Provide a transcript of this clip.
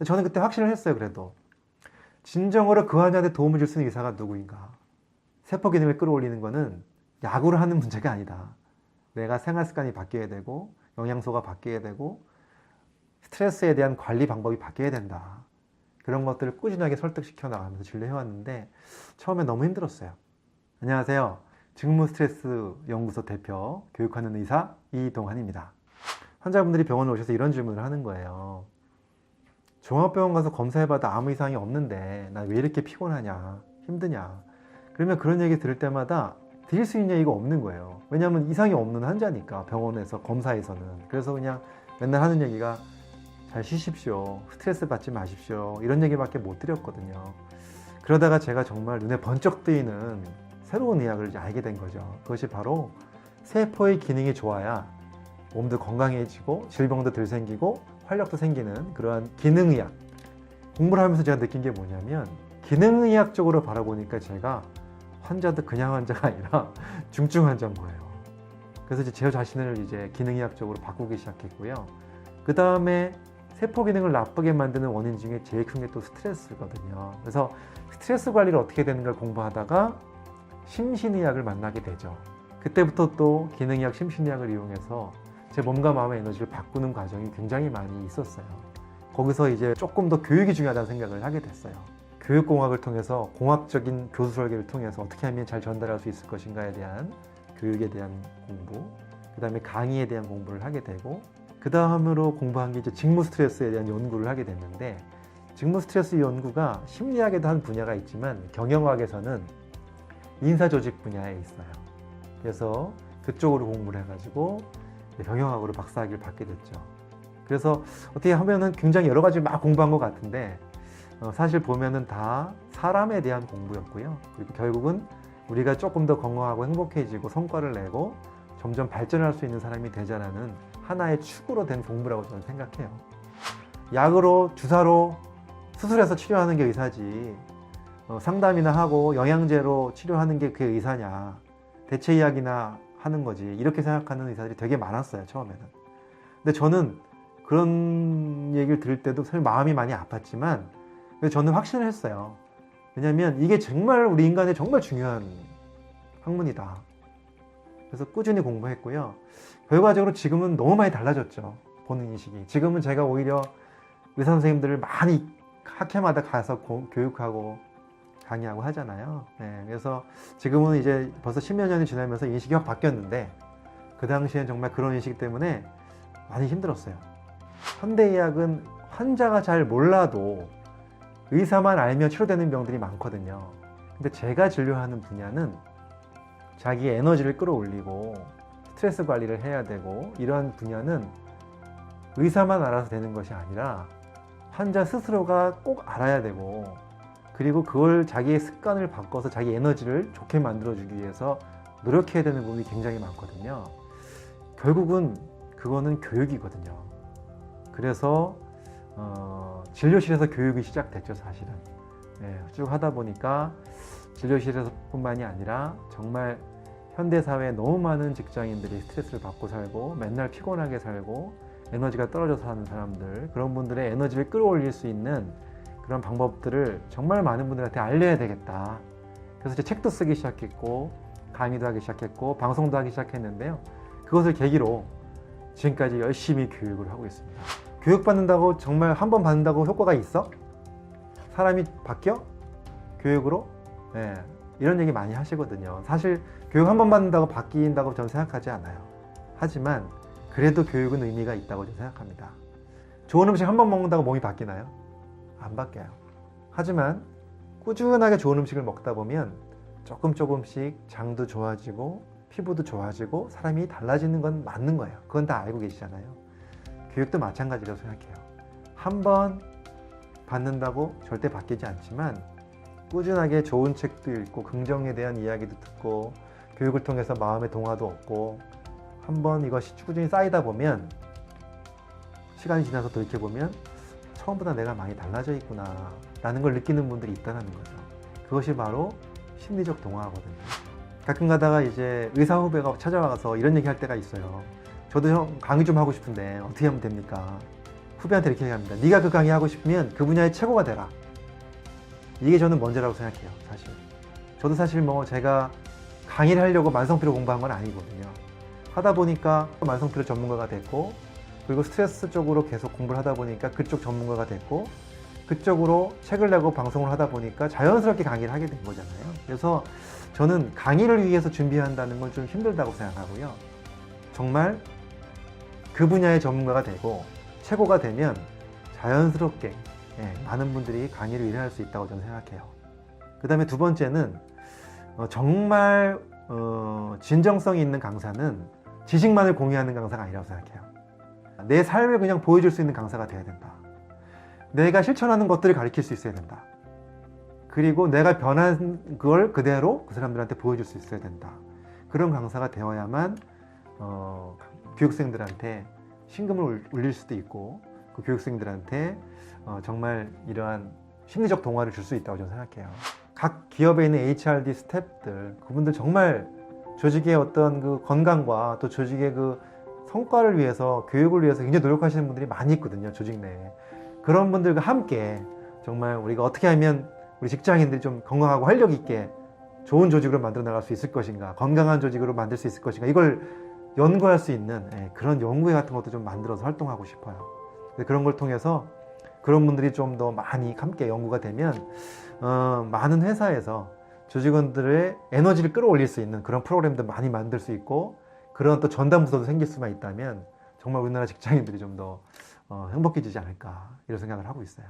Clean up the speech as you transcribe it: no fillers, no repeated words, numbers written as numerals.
저는 그때 확신을 했어요. 그래도 진정으로 그 환자한테 도움을 줄 수 있는 의사가 누구인가. 세포 기능을 끌어올리는 거는 약으로 하는 문제가 아니다. 내가 생활 습관이 바뀌어야 되고 영양소가 바뀌어야 되고 스트레스에 대한 관리 방법이 바뀌어야 된다. 그런 것들을 꾸준하게 설득시켜 나가면서 진료해왔는데 처음에 너무 힘들었어요. 안녕하세요. 직무 스트레스 연구소 대표 교육하는 의사 이동환입니다. 환자분들이 병원에 오셔서 이런 질문을 하는 거예요. 종합병원 가서 검사해봐도 아무 이상이 없는데 난 왜 이렇게 피곤하냐, 힘드냐. 그러면 그런 얘기 들을 때마다 드릴 수 있는 얘기가 없는 거예요. 왜냐하면 이상이 없는 환자니까, 병원에서 검사에서는. 그래서 그냥 맨날 하는 얘기가 잘 쉬십시오, 스트레스 받지 마십시오, 이런 얘기밖에 못 드렸거든요. 그러다가 제가 정말 눈에 번쩍 뜨이는 새로운 의학을 이제 알게 된 거죠. 그것이 바로 세포의 기능이 좋아야 몸도 건강해지고 질병도 덜 생기고 활력도 생기는 그러한 기능의학. 공부를 하면서 제가 느낀 게 뭐냐면 기능의학적으로 바라보니까 제가 환자도 그냥 환자가 아니라 중증 환자인 거예요. 그래서 이제 제 자신을 이제 기능의학적으로 바꾸기 시작했고요. 그 다음에 세포 기능을 나쁘게 만드는 원인 중에 제일 큰 게 또 스트레스거든요. 그래서 스트레스 관리를 어떻게 되는가 공부하다가 심신의학을 만나게 되죠. 그때부터 또 기능의학, 심신의학을 이용해서 제 몸과 마음의 에너지를 바꾸는 과정이 굉장히 많이 있었어요. 거기서 이제 조금 더 교육이 중요하다는 생각을 하게 됐어요. 교육공학을 통해서 공학적인 교수 설계를 통해서 어떻게 하면 잘 전달할 수 있을 것인가에 대한 교육에 대한 공부, 그 다음에 강의에 대한 공부를 하게 되고, 그 다음으로 공부한 게 이제 직무 스트레스에 대한 연구를 하게 됐는데, 직무 스트레스 연구가 심리학에도 한 분야가 있지만 경영학에서는 인사조직 분야에 있어요. 그래서 그쪽으로 공부를 해가지고 경영학으로 박사학위를 받게 됐죠. 그래서 어떻게 하면은 굉장히 여러 가지 막 공부한 것 같은데 사실 보면은 다 사람에 대한 공부였고요. 그리고 결국은 우리가 조금 더 건강하고 행복해지고 성과를 내고 점점 발전할 수 있는 사람이 되자라는 하나의 축으로 된 공부라고 저는 생각해요. 약으로, 주사로, 수술해서 치료하는 게 의사지, 상담이나 하고 영양제로 치료하는 게 그게 의사냐, 대체의학이나 하는 거지, 이렇게 생각하는 의사들이 되게 많았어요, 처음에는. 근데 저는 그런 얘기를 들을 때도 사실 마음이 많이 아팠지만 저는 확신을 했어요. 왜냐면 이게 정말 우리 인간에 정말 중요한 학문이다. 그래서 꾸준히 공부했고요. 결과적으로 지금은 너무 많이 달라졌죠, 보는 인식이. 지금은 제가 오히려 의사 선생님들을 많이 학회마다 가서 교육하고 강의하고 하잖아요. 네, 그래서 지금은 이제 벌써 10여 년이 지나면서 인식이 확 바뀌었는데 그 당시엔 정말 그런 인식 때문에 많이 힘들었어요. 현대의학은 환자가 잘 몰라도 의사만 알면 치료되는 병들이 많거든요. 근데 제가 진료하는 분야는 자기 에너지를 끌어올리고 스트레스 관리를 해야 되고, 이러한 분야는 의사만 알아서 되는 것이 아니라 환자 스스로가 꼭 알아야 되고, 그리고 그걸 자기의 습관을 바꿔서 자기 에너지를 좋게 만들어주기 위해서 노력해야 되는 부분이 굉장히 많거든요. 결국은 그거는 교육이거든요. 그래서 진료실에서 교육이 시작됐죠, 사실은. 네, 쭉 하다 보니까 진료실에서 뿐만이 아니라 정말 현대사회에 너무 많은 직장인들이 스트레스를 받고 살고 맨날 피곤하게 살고 에너지가 떨어져서 사는 사람들, 그런 분들의 에너지를 끌어올릴 수 있는 그런 방법들을 정말 많은 분들한테 알려야 되겠다. 그래서 이제 책도 쓰기 시작했고 강의도 하기 시작했고 방송도 하기 시작했는데요. 그것을 계기로 지금까지 열심히 교육을 하고 있습니다. 교육받는다고 정말 한 번 받는다고 효과가 있어? 사람이 바뀌어? 교육으로? 네, 이런 얘기 많이 하시거든요. 사실 교육 한 번 받는다고 바뀐다고 저는 생각하지 않아요. 하지만 그래도 교육은 의미가 있다고 저는 생각합니다. 좋은 음식 한 번 먹는다고 몸이 바뀌나요? 안 바뀌어요. 하지만 꾸준하게 좋은 음식을 먹다 보면 조금씩 장도 좋아지고 피부도 좋아지고 사람이 달라지는 건 맞는 거예요. 그건 다 알고 계시잖아요. 교육도 마찬가지라고 생각해요. 한 번 받는다고 절대 바뀌지 않지만 꾸준하게 좋은 책도 읽고 긍정에 대한 이야기도 듣고 교육을 통해서 마음의 동화도 얻고 한번 이것이 꾸준히 쌓이다 보면 시간이 지나서 돌이켜보면 처음보다 내가 많이 달라져 있구나 라는 걸 느끼는 분들이 있다는 거죠. 그것이 바로 심리적 동화거든요. 가끔 가다가 이제 의사 후배가 찾아와서 이런 얘기 할 때가 있어요. 저도 형 강의 좀 하고 싶은데 어떻게 하면 됩니까? 후배한테 이렇게 얘기합니다. 네가 그 강의 하고 싶으면 그 분야의 최고가 되라. 이게 저는 먼저라고 생각해요. 사실 저도 사실 뭐 제가 강의를 하려고 만성피로 공부한 건 아니거든요. 하다 보니까 만성피로 전문가가 됐고, 그리고 스트레스 쪽으로 계속 공부를 하다 보니까 그쪽 전문가가 됐고, 그쪽으로 책을 내고 방송을 하다 보니까 자연스럽게 강의를 하게 된 거잖아요. 그래서 저는 강의를 위해서 준비한다는 건 좀 힘들다고 생각하고요. 정말 그 분야의 전문가가 되고 최고가 되면 자연스럽게 많은 분들이 강의를 일어날 수 있다고 저는 생각해요. 그 다음에 두 번째는 정말 진정성이 있는 강사는 지식만을 공유하는 강사가 아니라고 생각해요. 내 삶을 그냥 보여줄 수 있는 강사가 돼야 된다. 내가 실천하는 것들을 가르칠 수 있어야 된다. 그리고 내가 변한 걸 그대로 그 사람들한테 보여줄 수 있어야 된다. 그런 강사가 되어야만 교육생들한테 신금을 울릴 수도 있고, 그 교육생들한테 정말 이러한 심리적 동화를 줄 수 있다고 저는 생각해요. 각 기업에 있는 HRD 스태프들, 그분들 정말 조직의 어떤 그 건강과 또 조직의 그 성과를 위해서, 교육을 위해서 굉장히 노력하시는 분들이 많이 있거든요, 조직 내에. 그런 분들과 함께 정말 우리가 어떻게 하면 우리 직장인들이 좀 건강하고 활력 있게 좋은 조직으로 만들어 나갈 수 있을 것인가, 건강한 조직으로 만들 수 있을 것인가, 이걸 연구할 수 있는 그런 연구회 같은 것도 좀 만들어서 활동하고 싶어요. 그런 걸 통해서 그런 분들이 좀 더 많이 함께 연구가 되면 많은 회사에서 조직원들의 에너지를 끌어올릴 수 있는 그런 프로그램도 많이 만들 수 있고, 그런 또 전담 부서도 생길 수만 있다면 정말 우리나라 직장인들이 좀 더 행복해지지 않을까, 이런 생각을 하고 있어요.